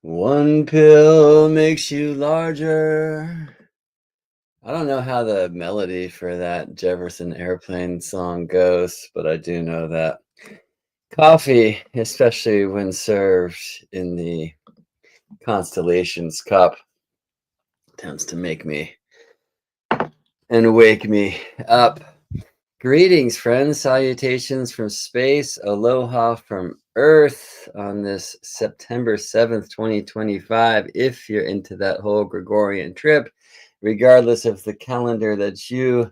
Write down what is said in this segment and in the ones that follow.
One pill makes you larger. I don't know how the melody for that Jefferson Airplane song goes, but I do know that coffee, especially when served in the Constellations cup, tends to make me and wake me up. Greetings, friends. Salutations from space. Aloha from Earth on this September 7th, 2025. If you're into that whole Gregorian trip, regardless of the calendar that you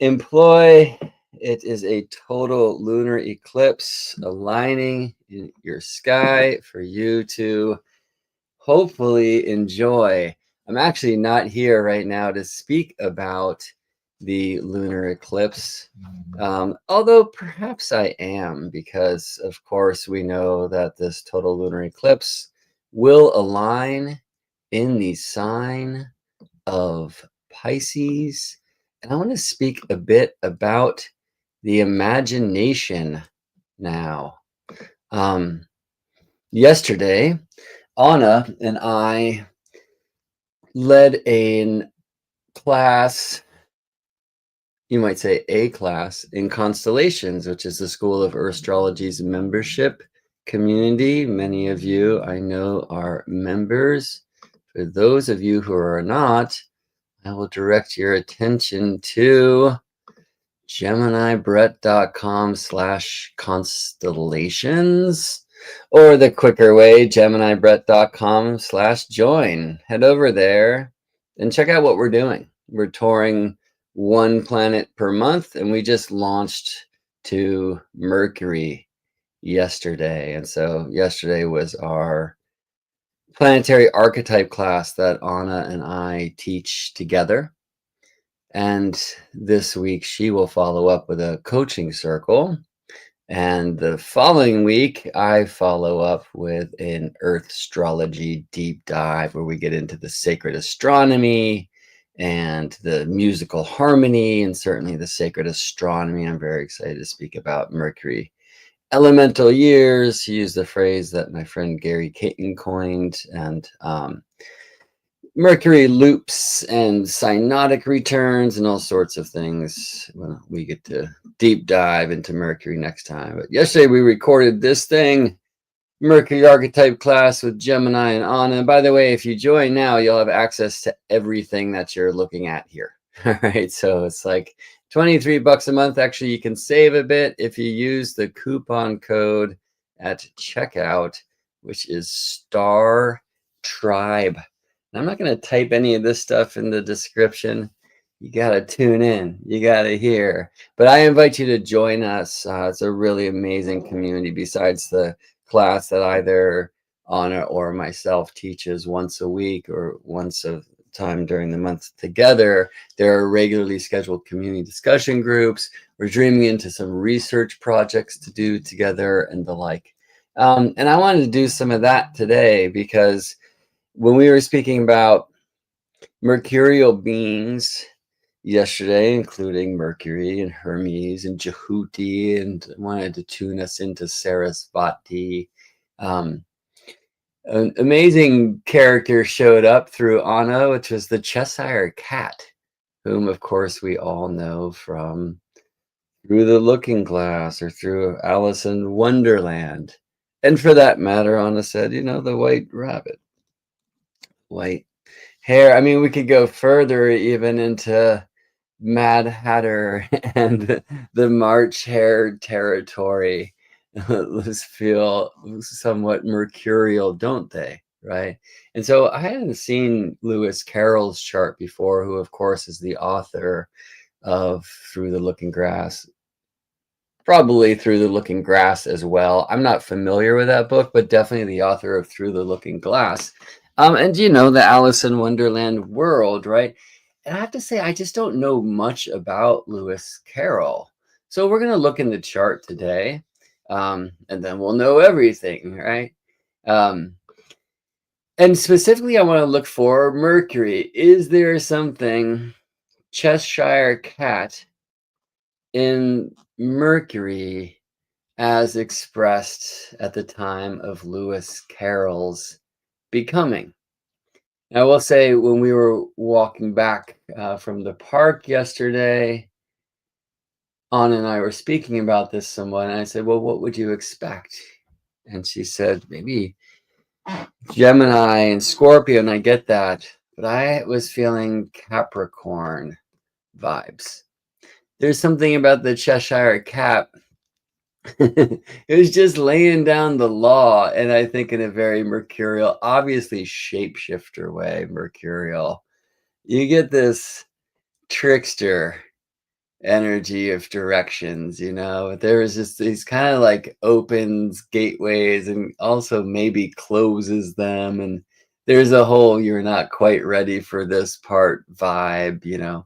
employ, it is a total lunar eclipse aligning in your sky for you to hopefully enjoy. I'm actually not here right now to speak about the lunar eclipse, although perhaps I am, because of course we know that this total lunar eclipse will align in the sign of Pisces. And I want to speak a bit about the imagination now. Yesterday, Anna and I led a class, you might say a class, in Constellations, which is the School of Astrology's membership community. Many of you I know are members. For those of you who are not, I will direct your attention to GeminiBrett.com/constellations, or the quicker way, GeminiBrett.com/join. Head over there and check out what we're doing. We're touring one planet per month, and we just launched to Mercury yesterday. And so yesterday was our planetary archetype class that Anna and I teach together. And this week, she will follow up with a coaching circle. And the following week, I follow up with an Earth astrology deep dive where we get into the sacred astronomy and the musical harmony and certainly the sacred astronomy. I'm very excited to speak about Mercury elemental years. He used the phrase that my friend Gary Caton coined, and Mercury loops and synodic returns and all sorts of things. Well, we get to deep dive into Mercury next time. But yesterday we recorded this thing, Mercury archetype class with Gemini and Anna. And by the way, if you join now, you'll have access to everything that you're looking at here. All right. So it's like $23 a month. Actually, you can save a bit if you use the coupon code at checkout, which is Star Tribe. I'm not going to type any of this stuff in the description. You got to tune in. You got to hear. But I invite you to join us. It's a really amazing community. Besides the class that either Anna or myself teaches once a week or once a time during the month together, there are regularly scheduled community discussion groups. We're dreaming into some research projects to do together and the like. And I wanted to do some of that today because when we were speaking about mercurial beings yesterday, including Mercury and Hermes and Jehuti, and wanted to tune us into Sarasvati, an amazing character showed up through Anna, which was the Cheshire cat, whom, of course, we all know from Through the Looking Glass or through Alice in Wonderland. And for that matter, Anna said, the white rabbit. White hair. I mean, we could go further even into Mad Hatter and the March Hare territory. Those feel somewhat mercurial, don't they? Right. And so I hadn't seen Lewis Carroll's chart before, who, of course, is the author of Through the Looking Glass. Probably Through the Looking Glass as well. I'm not familiar with that book, but definitely the author of Through the Looking Glass. And the Alice in Wonderland world, right? And I have to say, I just don't know much about Lewis Carroll. So we're going to look in the chart today, and then we'll know everything, right? And specifically, I want to look for Mercury. Is there something Cheshire cat in Mercury as expressed at the time of Lewis Carroll's becoming. I will say when we were walking back from the park yesterday, Anna and I were speaking about this someone, and I said, "Well, what would you expect?" And she said, "Maybe Gemini and Scorpio," and I get that, but I was feeling Capricorn vibes. There's something about the Cheshire cat. It was just laying down the law, and I think in a very mercurial, obviously shapeshifter way, mercurial. You get this trickster energy of directions, there was just these kind of like opens gateways and also maybe closes them, and there's a whole you're not quite ready for this part vibe.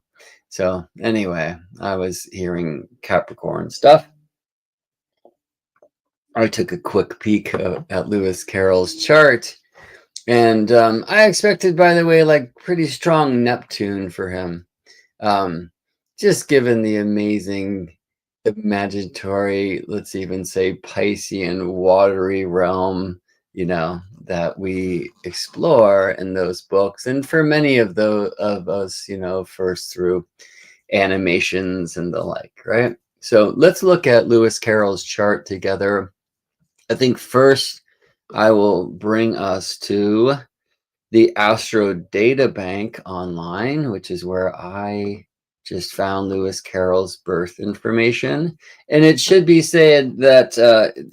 So anyway, I was hearing Capricorn stuff. I took a quick peek at Lewis Carroll's chart, and I expected, by the way, like pretty strong Neptune for him. Um, just given the amazing imaginatory, let's even say Piscean watery realm, that we explore in those books. And for many of us, first through animations and the like, right? So let's look at Lewis Carroll's chart together. I think first I will bring us to the Astro Data Bank online, which is where I just found Lewis Carroll's birth information. And it should be said that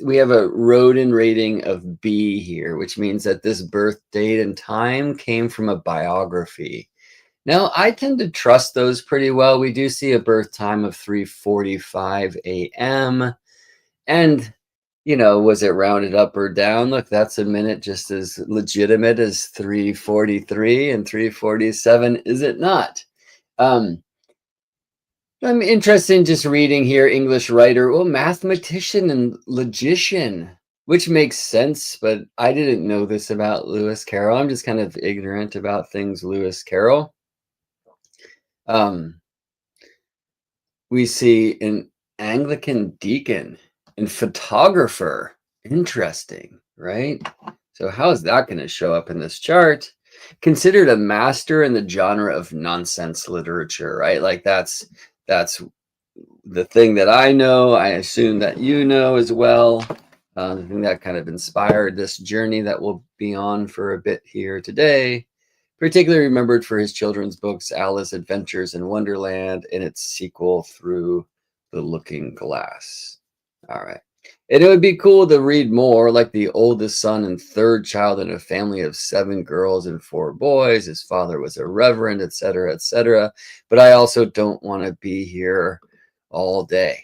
we have a Rodin rating of B here, which means that this birth date and time came from a biography. Now, I tend to trust those pretty well. We do see a birth time of 3:45 a.m. And was it rounded up or down? Look, that's a minute just as legitimate as 3:43 and 3:47, is it not? I'm interested in just reading here, English writer, well, mathematician and logician, which makes sense, but I didn't know this about Lewis Carroll. I'm just kind of ignorant about things Lewis Carroll. We see an Anglican deacon and photographer. Interesting, right? So how is that going to show up in this chart? Considered a master in the genre of nonsense literature, right? Like that's the thing that I know. I assume that you know as well. The thing that kind of inspired this journey that we'll be on for a bit here today. Particularly remembered for his children's books, Alice Adventures in Wonderland, and its sequel, Through the Looking Glass. All right. And it would be cool to read more, like the oldest son and third child in a family of 7 girls and 4 boys. His father was a reverend, etc., etc. But I also don't want to be here all day.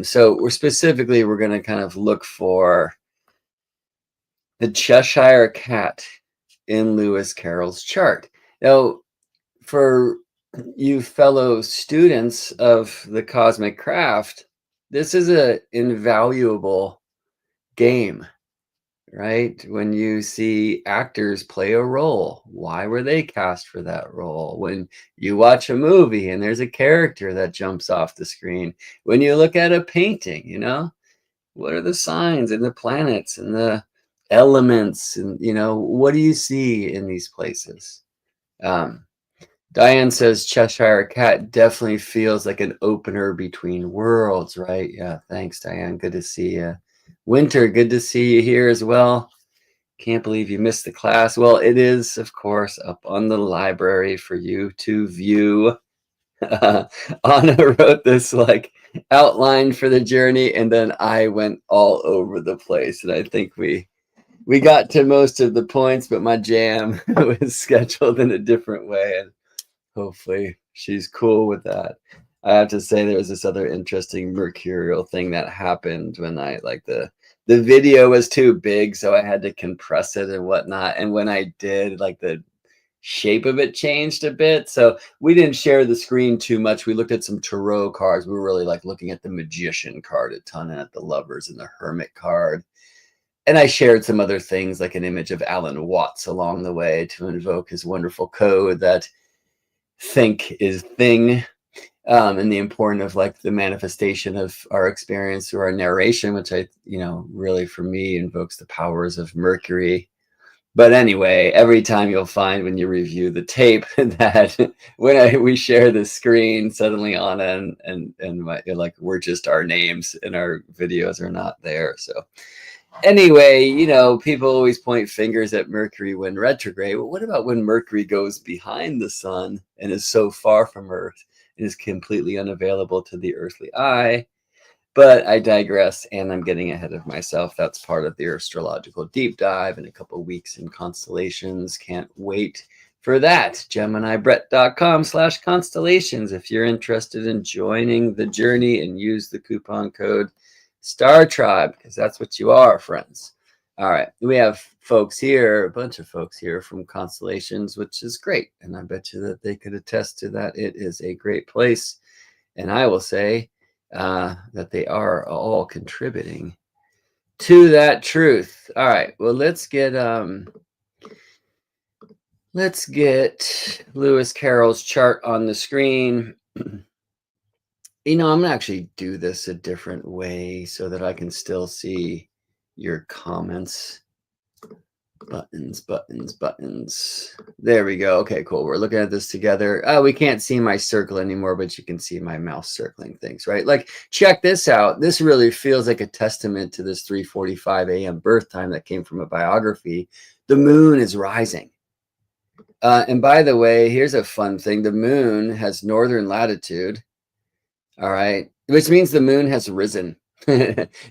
So we're going to kind of look for the Cheshire cat in Lewis Carroll's chart. Now, for you fellow students of the cosmic craft, this is an invaluable game, right? When you see actors play a role, why were they cast for that role? When you watch a movie and there's a character that jumps off the screen, when you look at a painting, what are the signs and the planets and the elements, and what do you see in these places? Diane says Cheshire cat definitely feels like an opener between worlds, right? Yeah, thanks, Diane. Good to see you. Winter, good to see you here as well. Can't believe you missed the class. Well, it is, of course, up on the library for you to view. Anna wrote this like outline for the journey, and then I went all over the place, and I think we got to most of the points, but my jam was scheduled in a different way, and hopefully she's cool with that. I have to say there was this other interesting mercurial thing that happened when I like the video was too big, so I had to compress it and whatnot. And when I did, like the shape of it changed a bit. So we didn't share the screen too much. We looked at some tarot cards. We were really like looking at the magician card a ton and at the lovers and the hermit card. And I shared some other things like an image of Alan Watts along the way to invoke his wonderful code that think is thing, and the importance of like the manifestation of our experience through our narration, which I, really for me invokes the powers of Mercury, But anyway, every time you'll find when you review the tape that when we share the screen, suddenly Anna and like we're just our names and our videos are not there. So anyway, people always point fingers at Mercury when retrograde. Well, what about when Mercury goes behind the sun and is so far from Earth and is completely unavailable to the earthly eye? But I digress, and I'm getting ahead of myself. That's part of the astrological deep dive in a couple weeks in Constellations. Can't wait for that. GeminiBrett.com/constellations if you're interested in joining the journey, and use the coupon code Star Tribe, because that's what you are, friends. All right, we have folks here, a bunch of folks here from Constellations, which is great. And I bet you that they could attest to that. It is a great place. And I will say, that they are all contributing to that truth. All right, well, let's get Lewis Carroll's chart on the screen. I'm gonna actually do this a different way so that I can still see your comments. Buttons. There we go. Okay, cool. We're looking at this together. We can't see my circle anymore, but you can see my mouse circling things, right? Like, check this out. This really feels like a testament to this 3:45 a.m. birth time that came from a biography. The moon is rising. And by the way, here's a fun thing. The moon has northern latitude. All right, which means the moon has risen.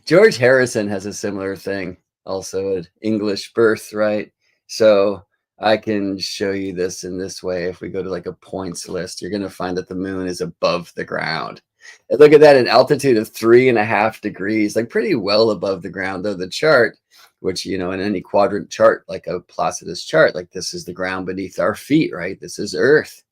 George Harrison has a similar thing. Also an English birth, right? So I can show you this in this way. If we go to like a points list, you're going to find that the moon is above the ground. And look at that, an altitude of 3.5 degrees, like pretty well above the ground, though the chart, which, in any quadrant chart, like a Placidus chart, like this is the ground beneath our feet, right? This is Earth.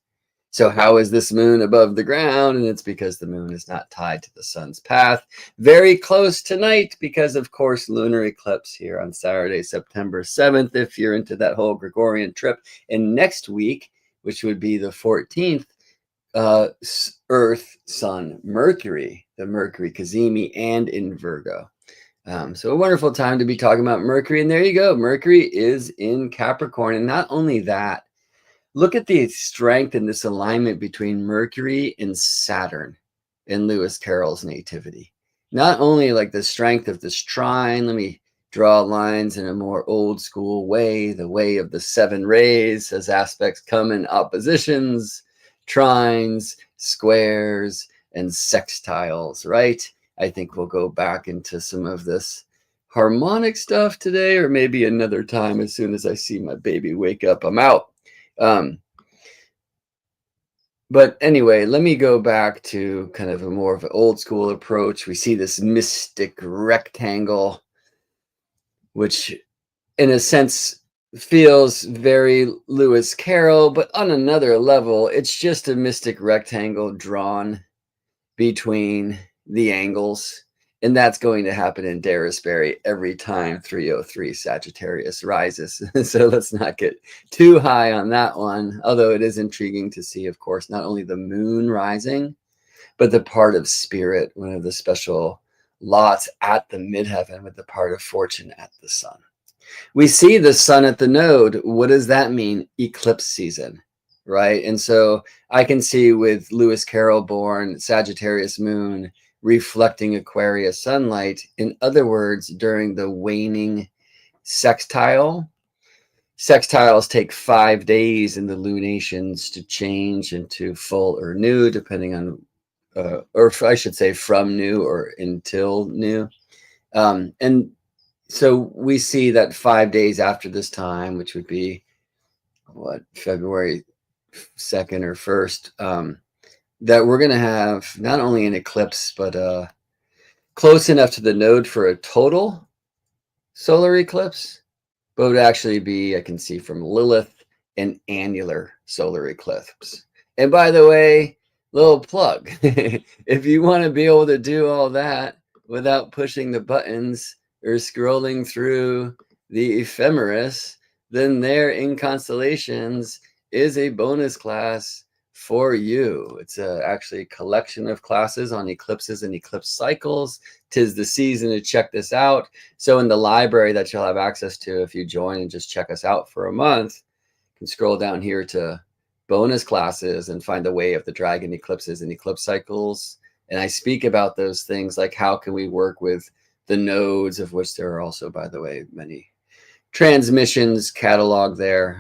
So how is this moon above the ground? And it's because the moon is not tied to the sun's path. Very close tonight because, of course, lunar eclipse here on Saturday, September 7th, if you're into that whole Gregorian trip. And next week, which would be the 14th, Earth, Sun, Mercury, the Mercury Cazimi, and in Virgo. So a wonderful time to be talking about Mercury. And there you go. Mercury is in Capricorn. And not only that, look at the strength in this alignment between Mercury and Saturn in Lewis Carroll's nativity. Not only like the strength of this trine, let me draw lines in a more old school way, the way of the 7 rays, as aspects come in oppositions, trines, squares, and sextiles, right? I think we'll go back into some of this harmonic stuff today, or maybe another time as soon as I see my baby wake up. I'm out. But anyway, let me go back to kind of a more of an old school approach. We see this mystic rectangle, which in a sense feels very Lewis Carroll, but on another level, it's just a mystic rectangle drawn between the angles. And that's going to happen in Darisbury every time 303 Sagittarius rises. So let's not get too high on that one. Although it is intriguing to see, of course, not only the moon rising, but the part of spirit, one of the special lots at the midheaven with the part of fortune at the sun. We see the sun at the node. What does that mean? Eclipse season, right? And so I can see with Lewis Carroll born Sagittarius moon reflecting Aquarius sunlight. In other words, during the waning sextile. Sextiles take 5 days in the lunations to change into full or new, depending on, or I should say from new or until new. And so we see that 5 days after this time, which would be February 2nd or 1st, that we're going to have not only an eclipse, but close enough to the node for a total solar eclipse, but would actually be, I can see from Lilith, an annular solar eclipse. And by the way, little plug, if you want to be able to do all that without pushing the buttons or scrolling through the ephemeris, then there in Constellations is a bonus class for you. It's actually a collection of classes on eclipses and eclipse cycles. 'Tis the season to check this out. So in the library that you'll have access to if you join and just check us out for a month, you can scroll down here to bonus classes and find the way of the dragon eclipses and eclipse cycles. And I speak about those things, like how can we work with the nodes, of which there are also, by the way, many transmissions catalog there.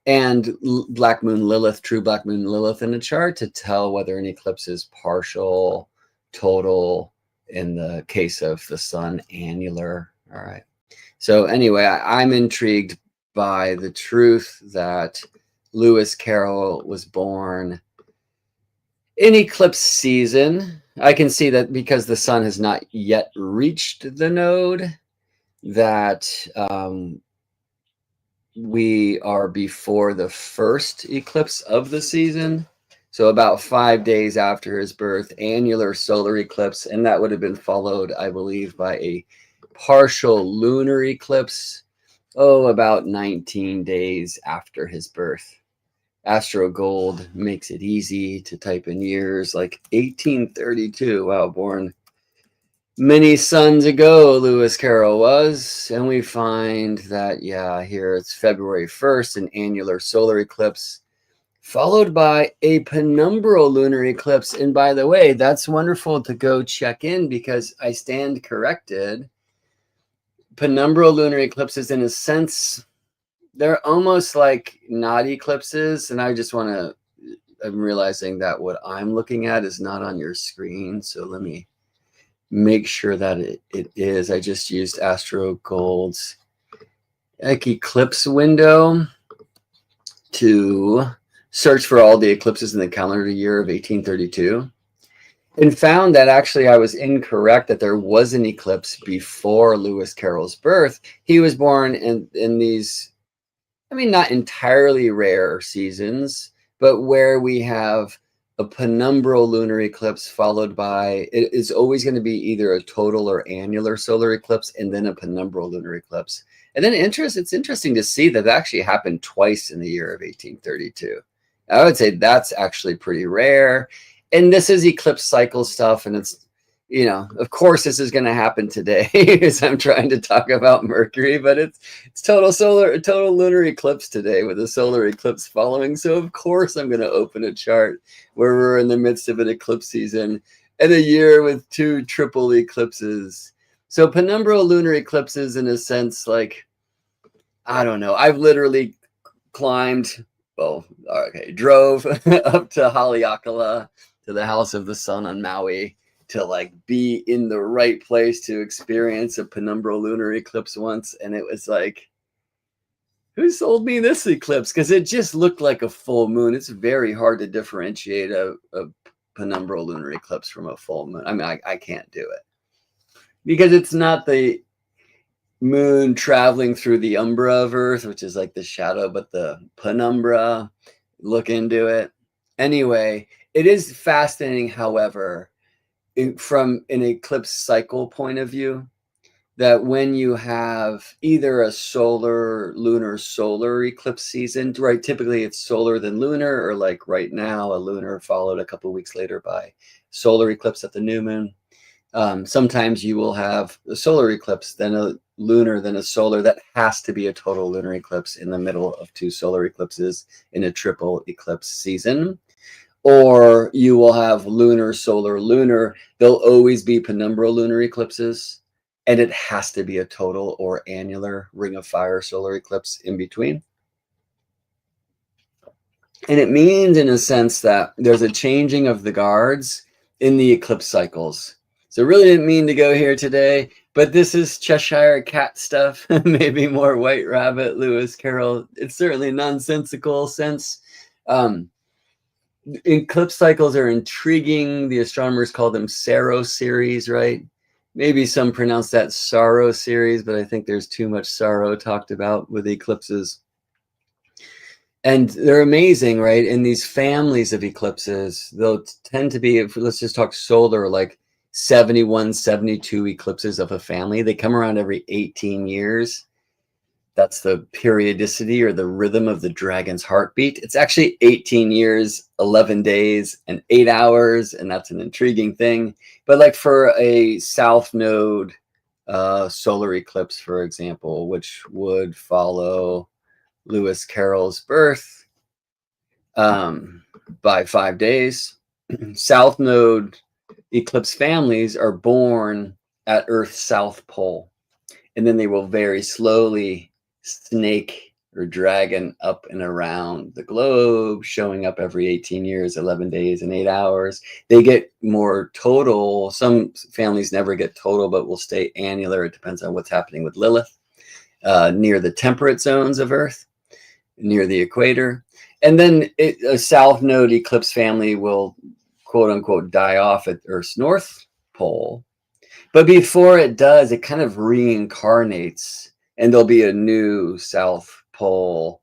And Black Moon Lilith, true Black Moon Lilith in the chart to tell whether an eclipse is partial, total, in the case of the sun, annular. All right. So anyway, I'm intrigued by the truth that Lewis Carroll was born in eclipse season. I can see that because the sun has not yet reached the node, that we are before the first eclipse of the season. So about 5 days after his birth, annular solar eclipse, and that would have been followed, I believe, by a partial lunar eclipse, about 19 days after his birth. Astro Gold makes it easy to type in years, like 1832. Wow, born many suns ago, Lewis Carroll was. And we find that, yeah, here it's February 1st, an annular solar eclipse, followed by a penumbral lunar eclipse. And by the way, that's wonderful to go check in because I stand corrected. Penumbral lunar eclipses, in a sense, they're almost like not eclipses. And I just want to, I'm realizing that what I'm looking at is not on your screen. So let me make sure that it is. I just used Astro Gold's eclipse window to search for all the eclipses in the calendar year of 1832 and found that actually I was incorrect, that there was an eclipse before Lewis Carroll's birth. He was born in these, I mean, not entirely rare seasons, but where we have a penumbral lunar eclipse followed by, it is always going to be either a total or annular solar eclipse and then a penumbral lunar eclipse. And then it's interesting to see that actually happened twice in the year of 1832. I would say that's actually pretty rare. And this is eclipse cycle stuff. And it's, you know, of course, this is going to happen today as I'm trying to talk about Mercury, but it's total lunar eclipse today with a solar eclipse following. So of course, I'm going to open a chart where we're in the midst of an eclipse season and a year with 2 triple eclipses. So penumbral lunar eclipses, in a sense, like, I don't know. I've literally drove up to Haleakala, to the House of the Sun on Maui, to like be in the right place to experience a penumbral lunar eclipse once. And it was like, who sold me this eclipse? Because it just looked like a full moon. It's very hard to differentiate a penumbral lunar eclipse from a full moon. I mean, I can't do it because it's not the moon traveling through the umbra of Earth, which is like the shadow, but the penumbra. Look into it. Anyway, it is fascinating, however, from an eclipse cycle point of view, that when you have either a lunar eclipse season, right? Typically it's solar then lunar, or like right now, a lunar followed a couple of weeks later by solar eclipse at the new moon. Sometimes you will have a solar eclipse, then a lunar, then a solar. That has to be a total lunar eclipse in the middle of 2 solar eclipses in a triple eclipse season. Or you will have lunar, solar, lunar. There'll always be penumbral lunar eclipses, and it has to be a total or annular ring of fire solar eclipse in between. And it means, in a sense, that there's a changing of the guards in the eclipse cycles. So really didn't mean to go here today, but this is Cheshire cat stuff, maybe more White Rabbit, Lewis Carroll. It's certainly nonsensical sense. Eclipse cycles are intriguing. The astronomers call them Saro series, right? Maybe some pronounce that sorrow series, but I think there's too much sorrow talked about with eclipses. And they're amazing, right? In these families of eclipses, they'll tend to be, let's just talk solar, like 71, 72 eclipses of a family. They come around every 18 years. That's the periodicity or the rhythm of the dragon's heartbeat. It's actually 18 years, 11 days, and 8 hours, and that's an intriguing thing. But like for a south node solar eclipse, for example, which would follow Lewis Carroll's birth by 5 days, south node eclipse families are born at Earth's south pole, and then they will very slowly snake or dragon up and around the globe, showing up every 18 years, 11 days, and 8 hours. They get more total. Some families never get total, but will stay annular. It depends on what's happening with Lilith near the temperate zones of Earth, near the equator. And then a south node eclipse family will, quote unquote, die off at Earth's north pole. But before it does, it kind of reincarnates, and there'll be a new South Pole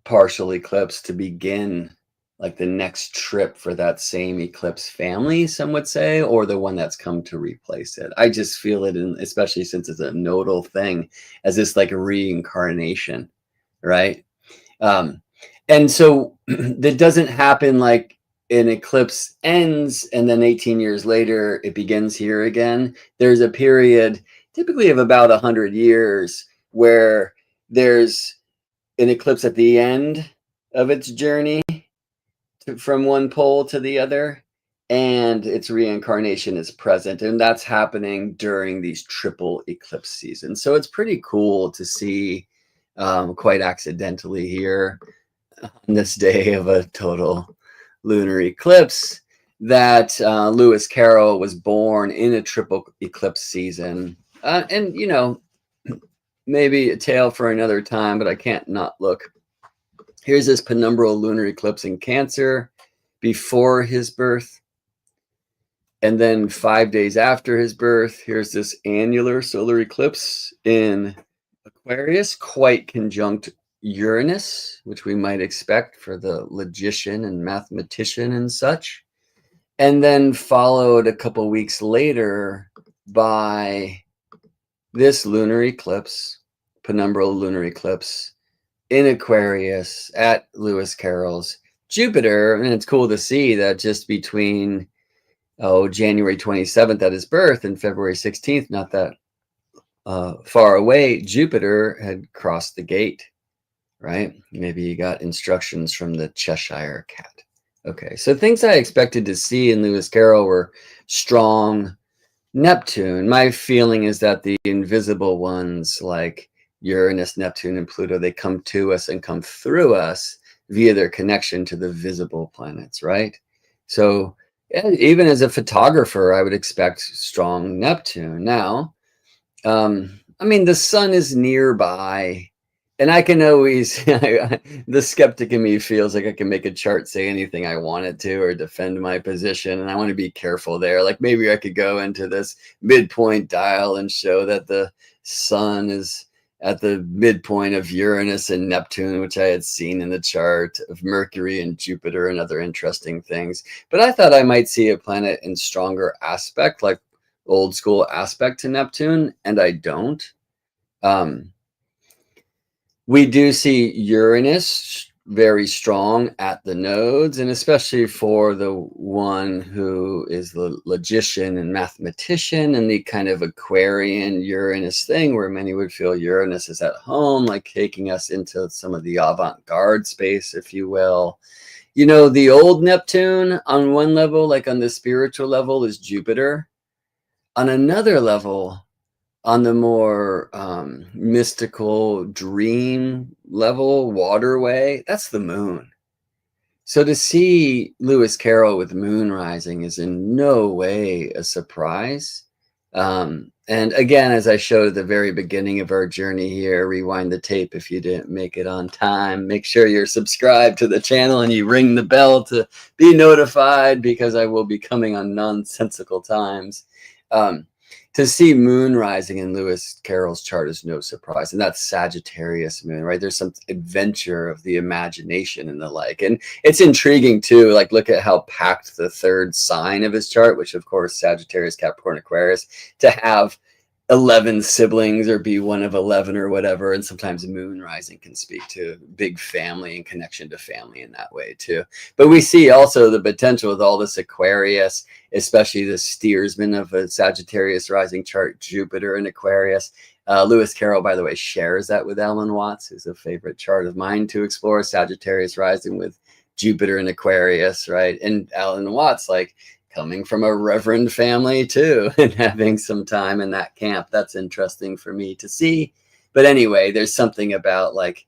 partial eclipse to begin like the next trip for that same eclipse family, some would say, or the one that's come to replace it. I just feel it, especially since it's a nodal thing, as this like a reincarnation, right? And so that doesn't happen like an eclipse ends and then 18 years later it begins here again. There's a period typically of about 100 years where there's an eclipse at the end of its journey from one pole to the other, and its reincarnation is present, and that's happening during these triple eclipse seasons. So it's pretty cool to see quite accidentally here on this day of a total lunar eclipse that Lewis Carroll was born in a triple eclipse season. And, you know, maybe a tale for another time, but I can't not look. Here's this penumbral lunar eclipse in Cancer before his birth. And then 5 days after his birth, here's this annular solar eclipse in Aquarius, quite conjunct Uranus, which we might expect for the logician and mathematician and such. And then followed a couple weeks later by this lunar eclipse, penumbral lunar eclipse in Aquarius at Lewis Carroll's Jupiter. And it's cool to see that just between January 27th at his birth and February 16th, not that far away, Jupiter had crossed the gate, right? Maybe you got instructions from the Cheshire cat. Okay, so things I expected to see in Lewis Carroll were strong Neptune. My feeling is that the invisible ones like Uranus, Neptune, and Pluto, they come to us and come through us via their connection to the visible planets, right? So even as a photographer, I would expect strong Neptune. Now, I mean, the sun is nearby, and I can always, the skeptic in me feels like I can make a chart say anything I want it to or defend my position, and I want to be careful there. Like maybe I could go into this midpoint dial and show that the sun is at the midpoint of Uranus and Neptune, which I had seen in the chart, of Mercury and Jupiter and other interesting things. But I thought I might see a planet in stronger aspect, like old school aspect to Neptune, and I don't. We do see Uranus very strong at the nodes, and especially for the one who is the logician and mathematician and the kind of Aquarian Uranus thing where many would feel Uranus is at home, like taking us into some of the avant-garde space, if you will. You know, the old Neptune on one level, like on the spiritual level, is Jupiter. On another level, on the more mystical dream level, waterway, that's the moon. So to see Lewis Carroll with moon rising is in no way a surprise. And again, as I showed at the very beginning of our journey here, rewind the tape if you didn't make it on time. Make sure you're subscribed to the channel and you ring the bell to be notified, because I will be coming on nonsensical times. To see moon rising in Lewis Carroll's chart is no surprise. And that's Sagittarius moon, right? There's some adventure of the imagination and the like. And it's intriguing too. Like, look at how packed the third sign of his chart, which of course, Sagittarius, Capricorn, Aquarius, to have 11 siblings or be one of 11 or whatever. And sometimes moon rising can speak to big family and connection to family in that way too. But we see also the potential with all this Aquarius, especially the steersman of a Sagittarius rising chart, Jupiter in Aquarius. Lewis Carroll, by the way, shares that with Alan Watts, who's a favorite chart of mine to explore, Sagittarius rising with Jupiter in Aquarius, right? And Alan Watts, like, coming from a reverend family too, and having some time in that camp. That's interesting for me to see. But anyway, there's something about like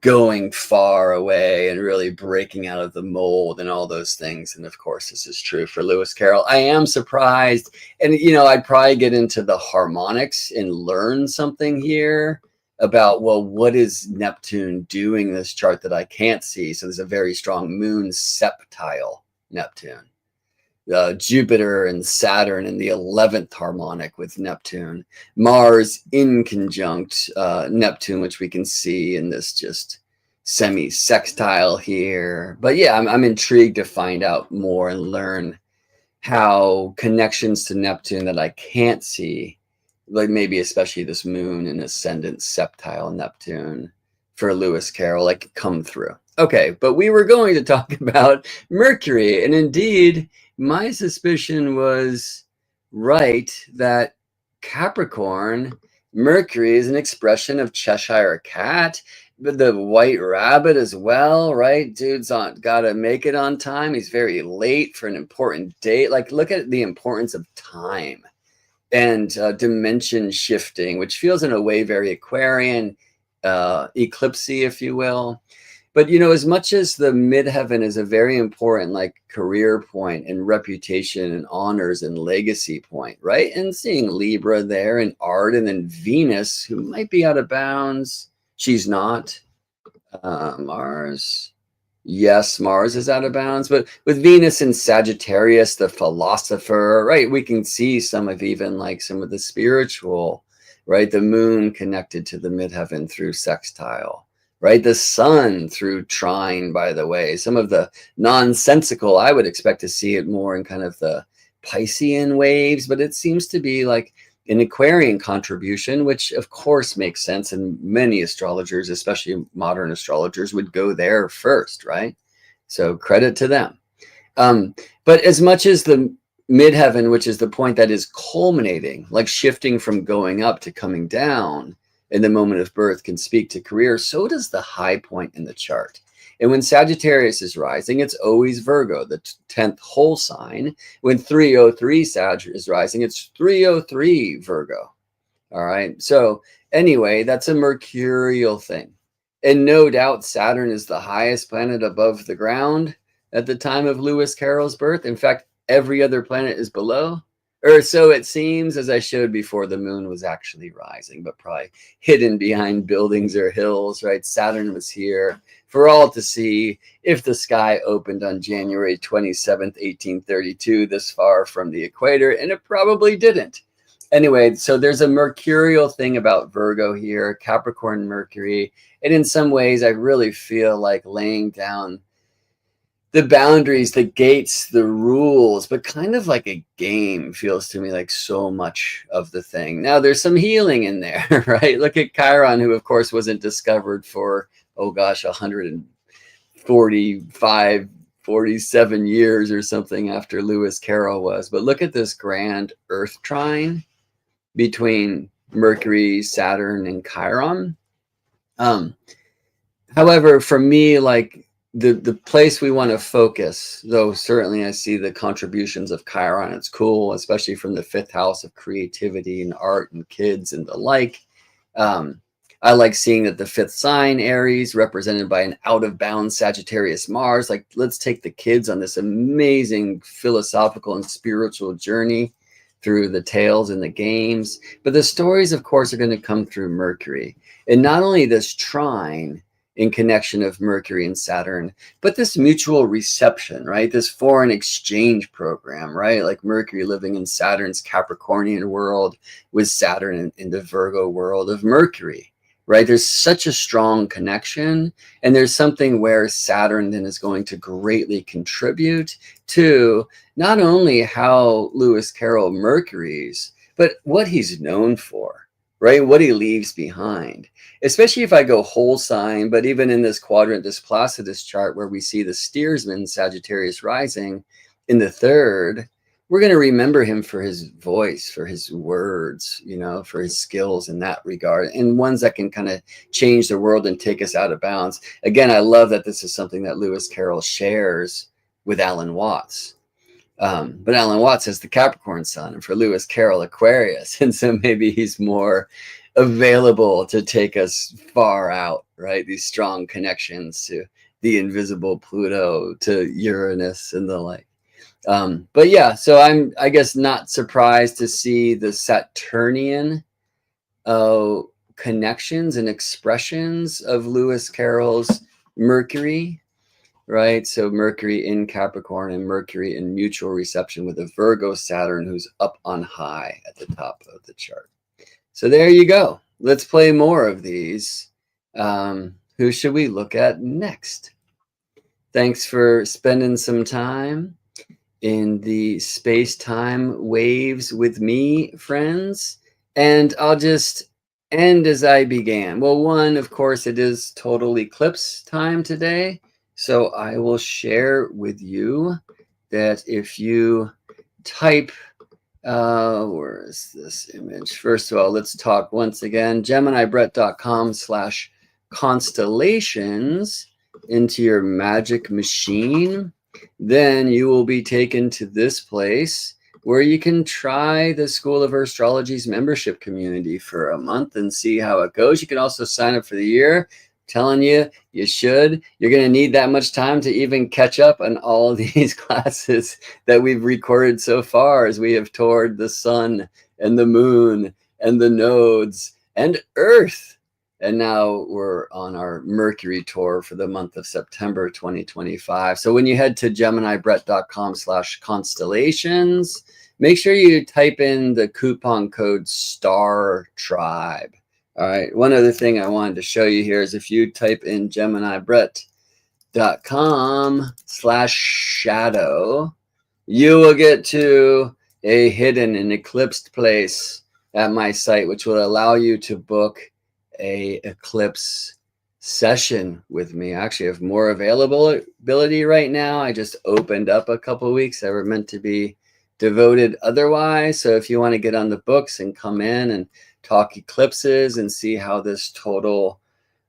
going far away and really breaking out of the mold and all those things. And of course, this is true for Lewis Carroll. I am surprised. And, you know, I'd probably get into the harmonics and learn something here about, well, what is Neptune doing in this chart that I can't see? So there's a very strong moon septile Neptune. Jupiter and Saturn in the 11th harmonic with Neptune. Mars in conjunct Neptune, which we can see in this just semi-sextile here. But yeah, I'm intrigued to find out more and learn how connections to Neptune that I can't see, like maybe especially this moon and ascendant septile Neptune for Lewis Carroll, like come through. Okay, but we were going to talk about Mercury, and indeed, my suspicion was right that Capricorn, Mercury is an expression of Cheshire cat, but the white rabbit as well, right? Dude's got to make it on time. He's very late for an important date. Like, look at the importance of time and dimension shifting, which feels in a way very Aquarian, eclipsy, if you will. But, you know, as much as the midheaven is a very important like career point and reputation and honors and legacy point, right? And seeing Libra there and art, and then Venus, who might be out of bounds. She's not. Mars. Yes, Mars is out of bounds. But with Venus and Sagittarius, the philosopher, right? We can see some of even like some of the spiritual, right? The moon connected to the midheaven through sextile. Right, the sun through trine, by the way. Some of the nonsensical, I would expect to see it more in kind of the Piscean waves, but it seems to be like an Aquarian contribution, which of course makes sense. And many astrologers, especially modern astrologers, would go there first, right? So credit to them. But as much as the midheaven, which is the point that is culminating, like shifting from going up to coming down, in the moment of birth can speak to career, so does the high point in the chart. And when Sagittarius is rising, it's always Virgo, the 10th whole sign. When 303 Sag is rising, it's 303 Virgo. All right. So anyway, that's a mercurial thing. And no doubt Saturn is the highest planet above the ground at the time of Lewis Carroll's birth. In fact, every other planet is below. Or so it seems, as I showed before. The moon was actually rising, but probably hidden behind buildings or hills, right? Saturn was here for all to see if the sky opened on January 27th, 1832, this far from the equator, and it probably didn't. Anyway, so there's a mercurial thing about Virgo here, Capricorn Mercury, and in some ways I really feel like laying down the boundaries, the gates, the rules, but kind of like a game feels to me like so much of the thing. Now there's some healing in there, right? Look at Chiron, who of course wasn't discovered for, oh gosh, 145, 47 years or something after Lewis Carroll was. But look at this grand Earth trine between Mercury, Saturn, and Chiron. However, for me, like, the place we want to focus, though certainly I see the contributions of Chiron. It's cool, especially from the 5th house of creativity and art and kids and the like. I like seeing that the 5th sign, Aries, represented by an out of bounds Sagittarius Mars. Like, let's take the kids on this amazing philosophical and spiritual journey through the tales and the games. But the stories, of course, are going to come through Mercury. And not only this trine in connection of Mercury and Saturn, but this mutual reception, right? This foreign exchange program, right? Like Mercury living in Saturn's Capricornian world with Saturn in the Virgo world of Mercury, right? There's such a strong connection, and there's something where Saturn then is going to greatly contribute to not only how Lewis Carroll Mercury's, but what he's known for, right? What he leaves behind, especially if I go whole sign, but even in this quadrant, this Placidus chart where we see the steersman Sagittarius rising in the third, we're going to remember him for his voice, for his words, you know, for his skills in that regard, and ones that can kind of change the world and take us out of bounds. Again, I love that this is something that Lewis Carroll shares with Alan Watts. But Alan Watts has the Capricorn sun, and for Lewis Carroll, Aquarius. And so maybe he's more available to take us far out, right? These strong connections to the invisible Pluto, to Uranus and the like. But yeah, so I guess, not surprised to see the Saturnian connections and expressions of Lewis Carroll's Mercury, right? So Mercury in Capricorn and Mercury in mutual reception with a Virgo Saturn who's up on high at the top of the chart. So there you go. Let's play more of these. Who should we look at next? Thanks for spending some time in the space-time waves with me, friends. And I'll just end as I began. Well, one, of course, it is total eclipse time today. So I will share with you that if you type, where is this image? First of all, let's talk once again, GeminiBrett.com/constellations into your magic machine. Then you will be taken to this place where you can try the School of Astrology's membership community for a month and see how it goes. You can also sign up for the year. Telling you, you should. You're going to need that much time to even catch up on all of these classes that we've recorded so far, as we have toured the sun and the moon and the nodes and Earth. And now we're on our Mercury tour for the month of September 2025. So when you head to GeminiBrett.com/constellations, make sure you type in the coupon code STAR TRIBE. All right. One other thing I wanted to show you here is if you type in GeminiBrett.com/shadow, you will get to a hidden and eclipsed place at my site, which will allow you to book a eclipse session with me. I actually have more availability right now. I just opened up a couple weeks that were meant to be devoted otherwise. So if you want to get on the books and come in and talk eclipses and see how this total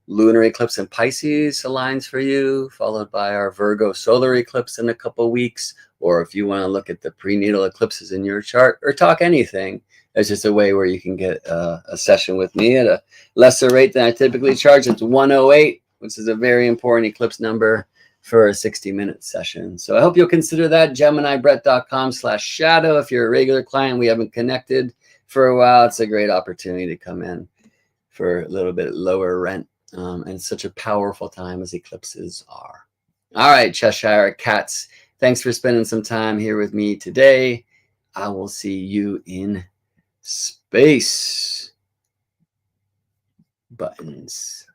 lunar eclipse in Pisces aligns for you, followed by our Virgo solar eclipse in a couple weeks, or if you want to look at the prenatal eclipses in your chart or talk anything, there's just a way where you can get a session with me at a lesser rate than I typically charge. It's 108, which is a very important eclipse number for a 60-minute session. So I hope you'll consider that, GeminiBrett.com/shadow. If you're a regular client, we haven't connected for a while, it's a great opportunity to come in for a little bit lower rent, and such a powerful time as eclipses are. All right, Cheshire cats, thanks for spending some time here with me today. I will see you in space. Buttons.